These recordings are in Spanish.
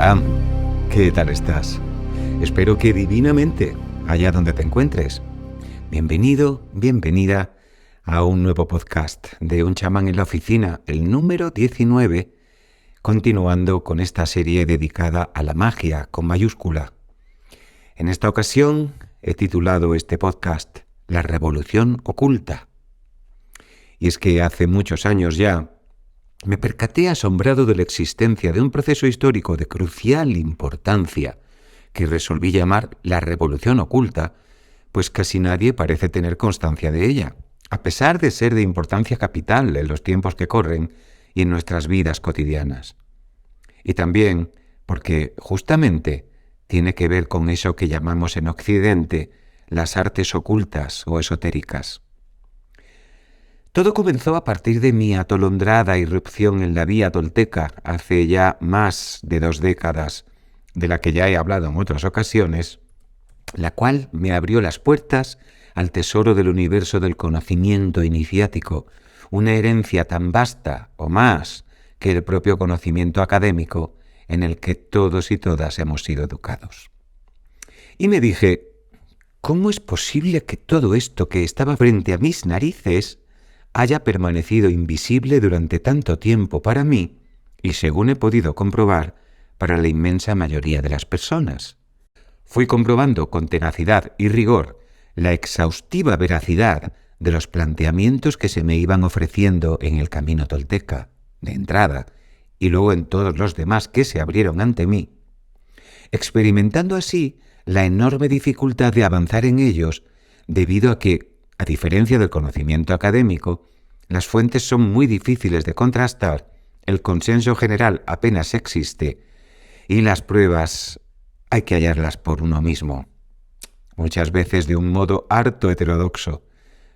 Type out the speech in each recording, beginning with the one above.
Hola, ¿qué tal estás? Espero que divinamente, allá donde te encuentres. Bienvenido, bienvenida a un nuevo podcast de Un chamán en la oficina, el número 19, continuando con esta serie dedicada a la magia con mayúscula. En esta ocasión he titulado este podcast La Revolución Oculta. Y es que hace muchos años ya me percaté asombrado de la existencia de un proceso histórico de crucial importancia que resolví llamar la Revolución Oculta, pues casi nadie parece tener constancia de ella, a pesar de ser de importancia capital en los tiempos que corren y en nuestras vidas cotidianas. Y también porque justamente tiene que ver con eso que llamamos en Occidente las artes ocultas o esotéricas. Todo comenzó a partir de mi atolondrada irrupción en la vía tolteca hace ya más de 2 décadas, de la que ya he hablado en otras ocasiones, la cual me abrió las puertas al tesoro del universo del conocimiento iniciático, una herencia tan vasta o más que el propio conocimiento académico en el que todos y todas hemos sido educados. Y me dije, ¿cómo es posible que todo esto que estaba frente a mis narices haya permanecido invisible durante tanto tiempo para mí y, según he podido comprobar, para la inmensa mayoría de las personas? Fui comprobando con tenacidad y rigor la exhaustiva veracidad de los planteamientos que se me iban ofreciendo en el camino tolteca, de entrada, y luego en todos los demás que se abrieron ante mí, experimentando así la enorme dificultad de avanzar en ellos debido a que, a diferencia del conocimiento académico, las fuentes son muy difíciles de contrastar, el consenso general apenas existe y las pruebas hay que hallarlas por uno mismo, muchas veces de un modo harto heterodoxo,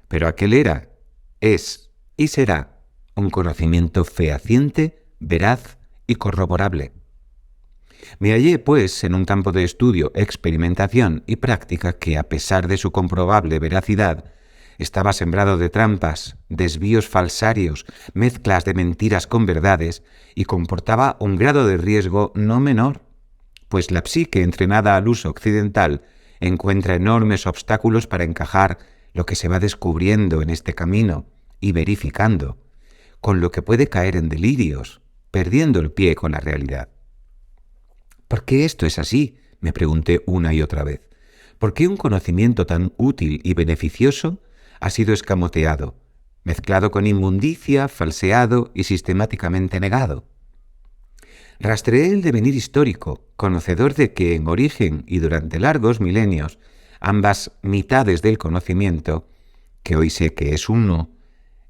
pero aquel era, es y será un conocimiento fehaciente, veraz y corroborable. Me hallé, pues, en un campo de estudio, experimentación y práctica que, a pesar de su comprobable veracidad, estaba sembrado de trampas, desvíos falsarios, mezclas de mentiras con verdades y comportaba un grado de riesgo no menor, pues la psique entrenada al uso occidental encuentra enormes obstáculos para encajar lo que se va descubriendo en este camino y verificando, con lo que puede caer en delirios, perdiendo el pie con la realidad. ¿Por qué esto es así?, me pregunté una y otra vez. ¿Por qué un conocimiento tan útil y beneficioso ha sido escamoteado, mezclado con inmundicia, falseado y sistemáticamente negado? Rastreé el devenir histórico, conocedor de que en origen y durante largos milenios, ambas mitades del conocimiento, que hoy sé que es uno,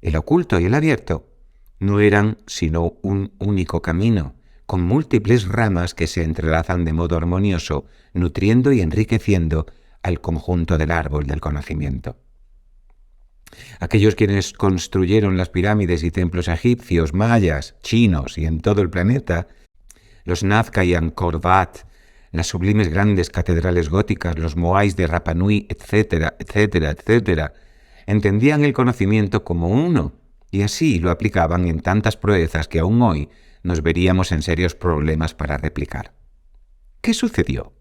el oculto y el abierto, no eran sino un único camino, con múltiples ramas que se entrelazan de modo armonioso, nutriendo y enriqueciendo al conjunto del árbol del conocimiento. Aquellos quienes construyeron las pirámides y templos egipcios, mayas, chinos y en todo el planeta, los Nazca y Angkor Wat, las sublimes grandes catedrales góticas, los moais de Rapa Nui, etcétera, etcétera, etcétera, entendían el conocimiento como uno y así lo aplicaban en tantas proezas que aún hoy nos veríamos en serios problemas para replicar. ¿Qué sucedió?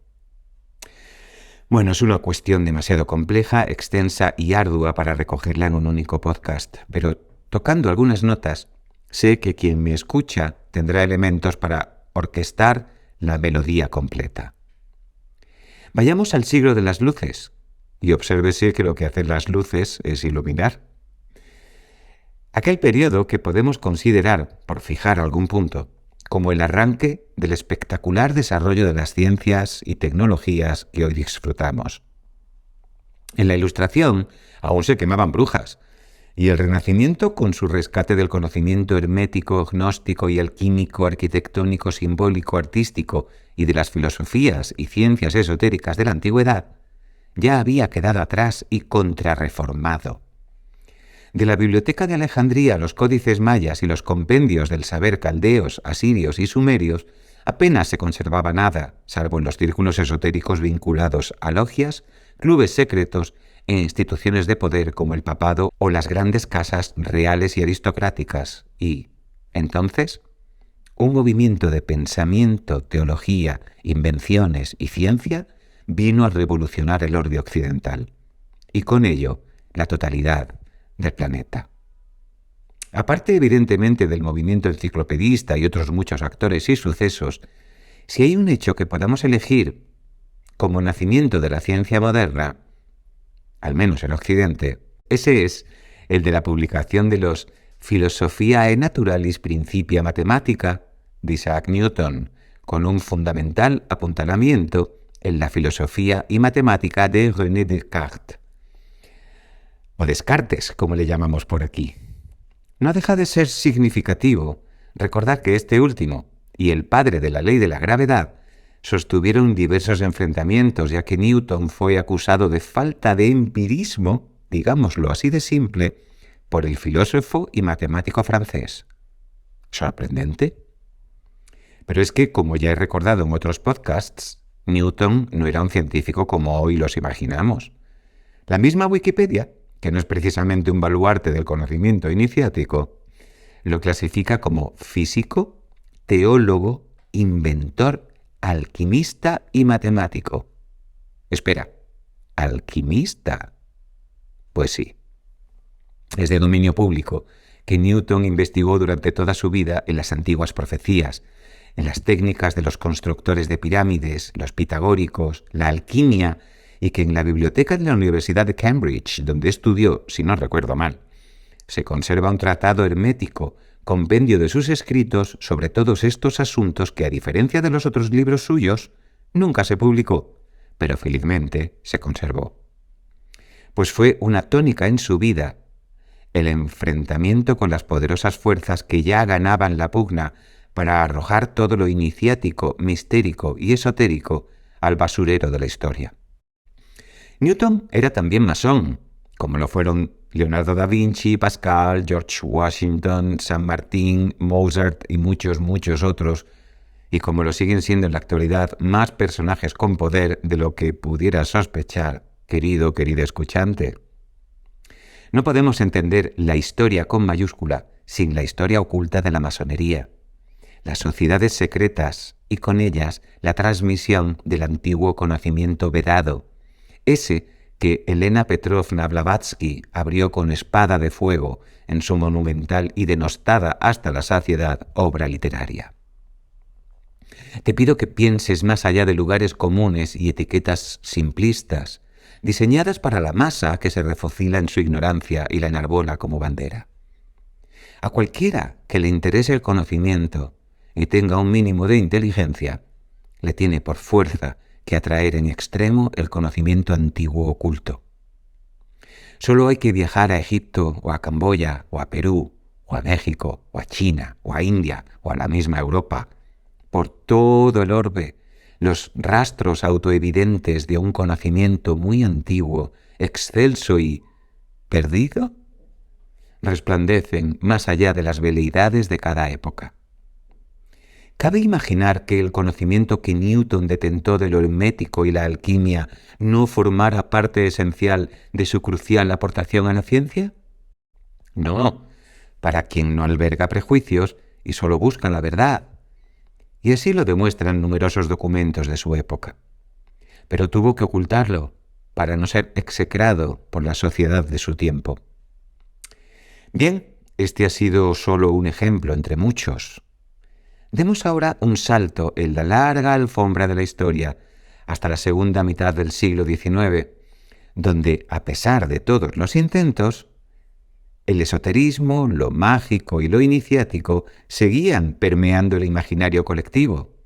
Bueno, es una cuestión demasiado compleja, extensa y ardua para recogerla en un único podcast, pero tocando algunas notas, sé que quien me escucha tendrá elementos para orquestar la melodía completa. Vayamos al siglo de las luces y obsérvese que lo que hacen las luces es iluminar. Aquel periodo que podemos considerar, por fijar algún punto, como el arranque del espectacular desarrollo de las ciencias y tecnologías que hoy disfrutamos. En la Ilustración aún se quemaban brujas, y el Renacimiento, con su rescate del conocimiento hermético, gnóstico y alquímico, arquitectónico, simbólico, artístico y de las filosofías y ciencias esotéricas de la antigüedad, ya había quedado atrás y contrarreformado. De la Biblioteca de Alejandría, los códices mayas y los compendios del saber caldeos, asirios y sumerios, apenas se conservaba nada, salvo en los círculos esotéricos vinculados a logias, clubes secretos e instituciones de poder como el papado o las grandes casas reales y aristocráticas. Y, entonces, un movimiento de pensamiento, teología, invenciones y ciencia vino a revolucionar el orden occidental y con ello la totalidad del planeta. Aparte, evidentemente, del movimiento enciclopedista y otros muchos actores y sucesos, si hay un hecho que podamos elegir como nacimiento de la ciencia moderna, al menos en Occidente, ese es el de la publicación de los Philosophiae Naturalis Principia Mathematica de Isaac Newton, con un fundamental apuntalamiento en la filosofía y matemática de René Descartes, o Descartes, como le llamamos por aquí. No deja de ser significativo recordar que este último y el padre de la ley de la gravedad sostuvieron diversos enfrentamientos, ya que Newton fue acusado de falta de empirismo, digámoslo así de simple, por el filósofo y matemático francés. ¿Sorprendente? Pero es que, como ya he recordado en otros podcasts, Newton no era un científico como hoy los imaginamos. La misma Wikipedia, que no es precisamente un baluarte del conocimiento iniciático, lo clasifica como físico, teólogo, inventor, alquimista y matemático. Espera, ¿alquimista? Pues sí. Es de dominio público que Newton investigó durante toda su vida en las antiguas profecías, en las técnicas de los constructores de pirámides, los pitagóricos, la alquimia, y que en la biblioteca de la Universidad de Cambridge, donde estudió, si no recuerdo mal, se conserva un tratado hermético, compendio de sus escritos sobre todos estos asuntos que, a diferencia de los otros libros suyos, nunca se publicó, pero felizmente se conservó. Pues fue una tónica en su vida el enfrentamiento con las poderosas fuerzas que ya ganaban la pugna para arrojar todo lo iniciático, mistérico y esotérico al basurero de la historia. Newton era también masón, como lo fueron Leonardo da Vinci, Pascal, George Washington, San Martín, Mozart y muchos, muchos otros, y como lo siguen siendo en la actualidad más personajes con poder de lo que pudiera sospechar, querida escuchante. No podemos entender la historia con mayúscula sin la historia oculta de la masonería, las sociedades secretas y con ellas la transmisión del antiguo conocimiento vedado, ese que Elena Petrovna Blavatsky abrió con espada de fuego en su monumental y denostada hasta la saciedad obra literaria. Te pido que pienses más allá de lugares comunes y etiquetas simplistas, diseñadas para la masa que se refocila en su ignorancia y la enarbola como bandera. A cualquiera que le interese el conocimiento y tenga un mínimo de inteligencia, le tiene por fuerza que atraer en extremo el conocimiento antiguo oculto. Solo hay que viajar a Egipto o a Camboya o a Perú o a México o a China o a India o a la misma Europa, por todo el orbe, los rastros autoevidentes de un conocimiento muy antiguo, excelso y perdido, resplandecen más allá de las veleidades de cada época. ¿Cabe imaginar que el conocimiento que Newton detentó de lo hermético y la alquimia no formara parte esencial de su crucial aportación a la ciencia? No, para quien no alberga prejuicios y solo busca la verdad. Y así lo demuestran numerosos documentos de su época. Pero tuvo que ocultarlo para no ser execrado por la sociedad de su tiempo. Bien, este ha sido solo un ejemplo entre muchos. Demos ahora un salto en la larga alfombra de la historia hasta la segunda mitad del siglo XIX, donde, a pesar de todos los intentos, el esoterismo, lo mágico y lo iniciático seguían permeando el imaginario colectivo.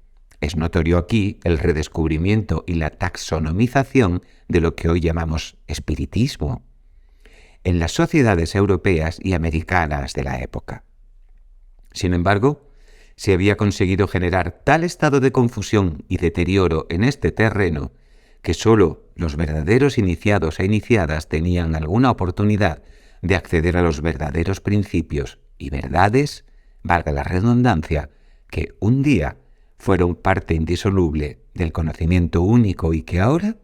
Es notorio aquí el redescubrimiento y la taxonomización de lo que hoy llamamos espiritismo en las sociedades europeas y americanas de la época. Sin embargo, se había conseguido generar tal estado de confusión y deterioro en este terreno que sólo los verdaderos iniciados e iniciadas tenían alguna oportunidad de acceder a los verdaderos principios y verdades, valga la redundancia, que un día fueron parte indisoluble del conocimiento único y que ahora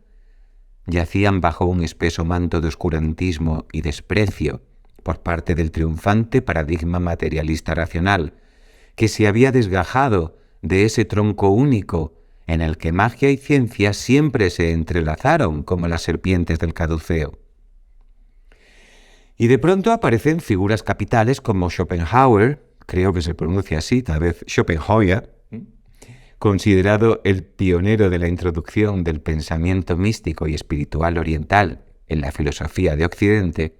yacían bajo un espeso manto de oscurantismo y desprecio por parte del triunfante paradigma materialista racional, que se había desgajado de ese tronco único en el que magia y ciencia siempre se entrelazaron como las serpientes del caduceo. Y de pronto aparecen figuras capitales como Schopenhauer, creo que se pronuncia así, tal vez Schopenhauer, considerado el pionero de la introducción del pensamiento místico y espiritual oriental en la filosofía de Occidente,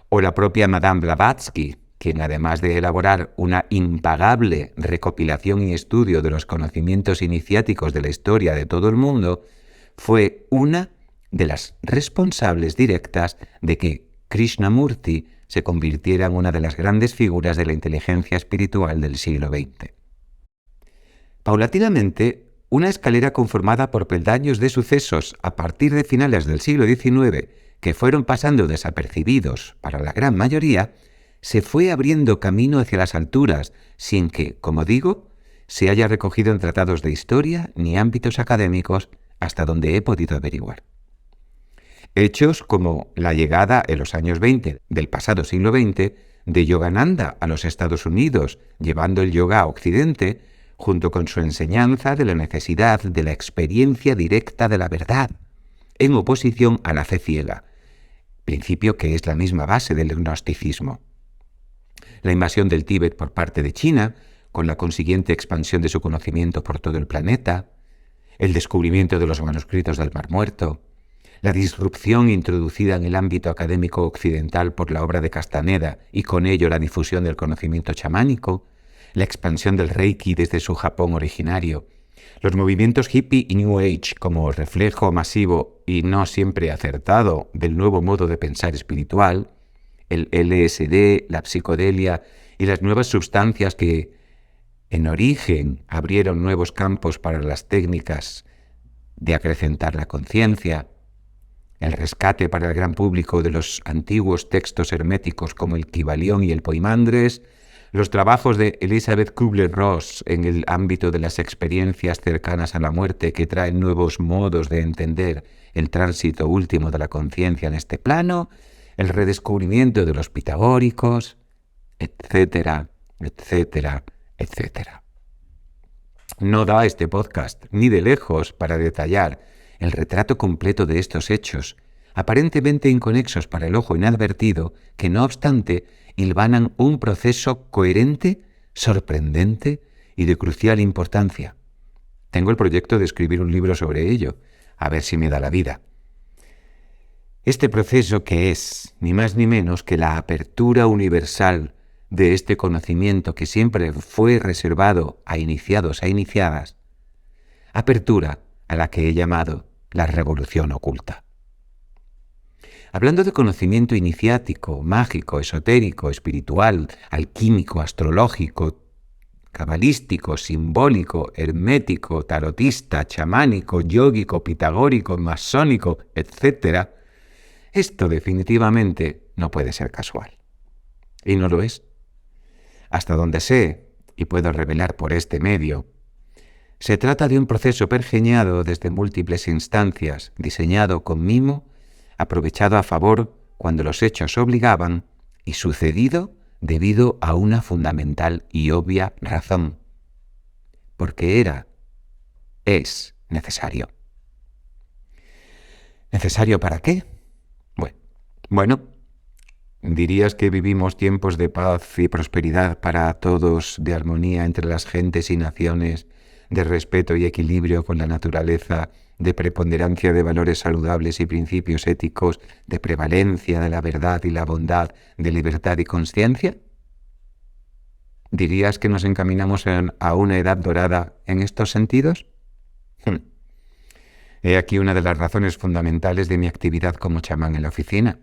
o la propia Madame Blavatsky, quien además de elaborar una impagable recopilación y estudio de los conocimientos iniciáticos de la historia de todo el mundo, fue una de las responsables directas de que Krishnamurti se convirtiera en una de las grandes figuras de la inteligencia espiritual del siglo XX. Paulatinamente, una escalera conformada por peldaños de sucesos a partir de finales del siglo XIX, que fueron pasando desapercibidos para la gran mayoría, se fue abriendo camino hacia las alturas, sin que, como digo, se haya recogido en tratados de historia ni ámbitos académicos hasta donde he podido averiguar. Hechos como la llegada en los años 20 del pasado siglo XX de Yogananda a los Estados Unidos, llevando el yoga a Occidente, junto con su enseñanza de la necesidad de la experiencia directa de la verdad, en oposición a la fe ciega, principio que es la misma base del gnosticismo. La invasión del Tíbet por parte de China, con la consiguiente expansión de su conocimiento por todo el planeta, el descubrimiento de los manuscritos del Mar Muerto, la disrupción introducida en el ámbito académico occidental por la obra de Castaneda y con ello la difusión del conocimiento chamánico, la expansión del Reiki desde su Japón originario, los movimientos hippie y New Age como reflejo masivo y no siempre acertado del nuevo modo de pensar espiritual, el LSD, la psicodelia y las nuevas sustancias que en origen abrieron nuevos campos para las técnicas de acrecentar la conciencia, el rescate para el gran público de los antiguos textos herméticos como el Kybalión y el Poimandres, los trabajos de Elizabeth Kubler-Ross en el ámbito de las experiencias cercanas a la muerte que traen nuevos modos de entender el tránsito último de la conciencia en este plano, el redescubrimiento de los pitagóricos, etcétera, etcétera, etcétera. No da este podcast ni de lejos para detallar el retrato completo de estos hechos, aparentemente inconexos para el ojo inadvertido, que no obstante hilvanan un proceso coherente, sorprendente y de crucial importancia. Tengo el proyecto de escribir un libro sobre ello, a ver si me da la vida. Este proceso que es, ni más ni menos que la apertura universal de este conocimiento que siempre fue reservado a iniciados e iniciadas, apertura a la que he llamado la revolución oculta. Hablando de conocimiento iniciático, mágico, esotérico, espiritual, alquímico, astrológico, cabalístico, simbólico, hermético, tarotista, chamánico, yógico, pitagórico, masónico, etc., esto definitivamente no puede ser casual. Y no lo es. Hasta donde sé, y puedo revelar por este medio, se trata de un proceso pergeñado desde múltiples instancias, diseñado con mimo, aprovechado a favor cuando los hechos obligaban y sucedido debido a una fundamental y obvia razón. Porque es necesario. ¿Necesario para qué? Bueno, ¿dirías que vivimos tiempos de paz y prosperidad para todos, de armonía entre las gentes y naciones, de respeto y equilibrio con la naturaleza, de preponderancia de valores saludables y principios éticos, de prevalencia de la verdad y la bondad, de libertad y consciencia? ¿Dirías que nos encaminamos a una edad dorada en estos sentidos? He aquí una de las razones fundamentales de mi actividad como chamán en la oficina: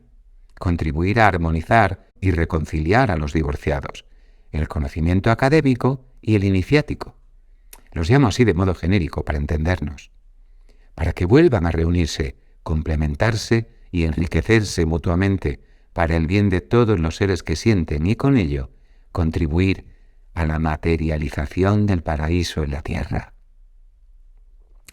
contribuir a armonizar y reconciliar a los divorciados, el conocimiento académico y el iniciático. Los llamo así de modo genérico para entendernos, para que vuelvan a reunirse, complementarse y enriquecerse mutuamente para el bien de todos los seres que sienten y con ello contribuir a la materialización del paraíso en la tierra.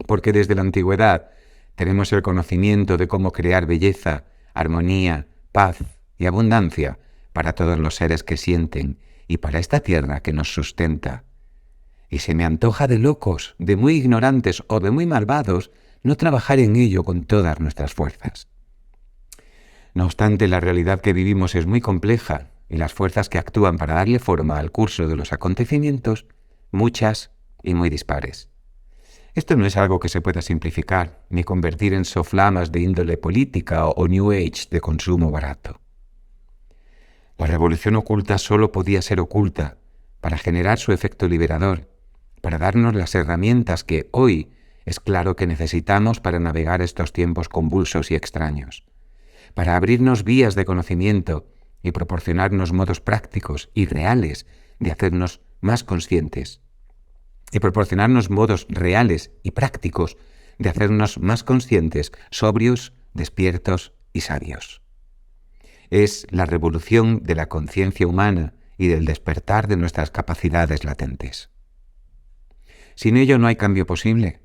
Porque desde la antigüedad tenemos el conocimiento de cómo crear belleza, armonía, paz y abundancia para todos los seres que sienten y para esta tierra que nos sustenta. Y se me antoja de locos, de muy ignorantes o de muy malvados no trabajar en ello con todas nuestras fuerzas. No obstante, la realidad que vivimos es muy compleja y las fuerzas que actúan para darle forma al curso de los acontecimientos, muchas y muy dispares. Esto no es algo que se pueda simplificar ni convertir en soflamas de índole política o New Age de consumo barato. La revolución oculta solo podía ser oculta para generar su efecto liberador, para darnos las herramientas que hoy es claro que necesitamos para navegar estos tiempos convulsos y extraños, para abrirnos vías de conocimiento y proporcionarnos modos prácticos y reales de hacernos más conscientes, y proporcionarnos modos reales y prácticos de hacernos más conscientes, sobrios, despiertos y sabios. Es la revolución de la conciencia humana y del despertar de nuestras capacidades latentes. Sin ello no hay cambio posible,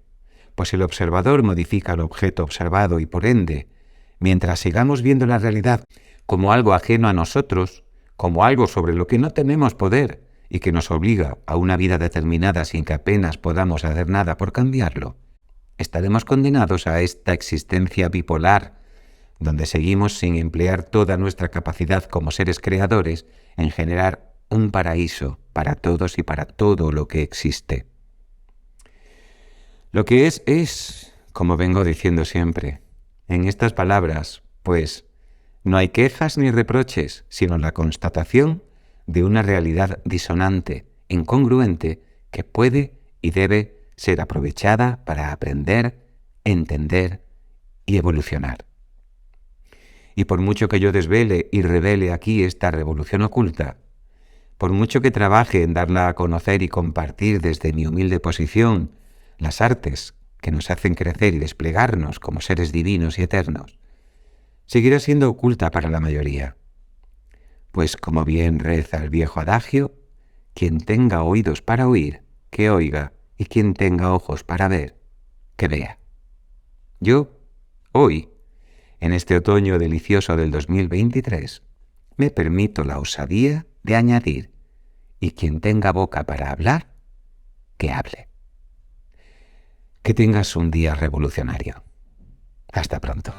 pues el observador modifica al objeto observado y por ende, mientras sigamos viendo la realidad como algo ajeno a nosotros, como algo sobre lo que no tenemos poder y que nos obliga a una vida determinada sin que apenas podamos hacer nada por cambiarlo, estaremos condenados a esta existencia bipolar, donde seguimos sin emplear toda nuestra capacidad como seres creadores en generar un paraíso para todos y para todo lo que existe. Lo que es, como vengo diciendo siempre, en estas palabras, pues no hay quejas ni reproches, sino la constatación de una realidad disonante, incongruente, que puede y debe ser aprovechada para aprender, entender y evolucionar. Y por mucho que yo desvele y revele aquí esta revolución oculta, por mucho que trabaje en darla a conocer y compartir desde mi humilde posición las artes que nos hacen crecer y desplegarnos como seres divinos y eternos, seguirá siendo oculta para la mayoría. Pues como bien reza el viejo adagio, quien tenga oídos para oír, que oiga, y quien tenga ojos para ver, que vea. Yo, hoy, en este otoño delicioso del 2023, me permito la osadía de añadir, y quien tenga boca para hablar, que hable. Que tengas un día revolucionario. Hasta pronto.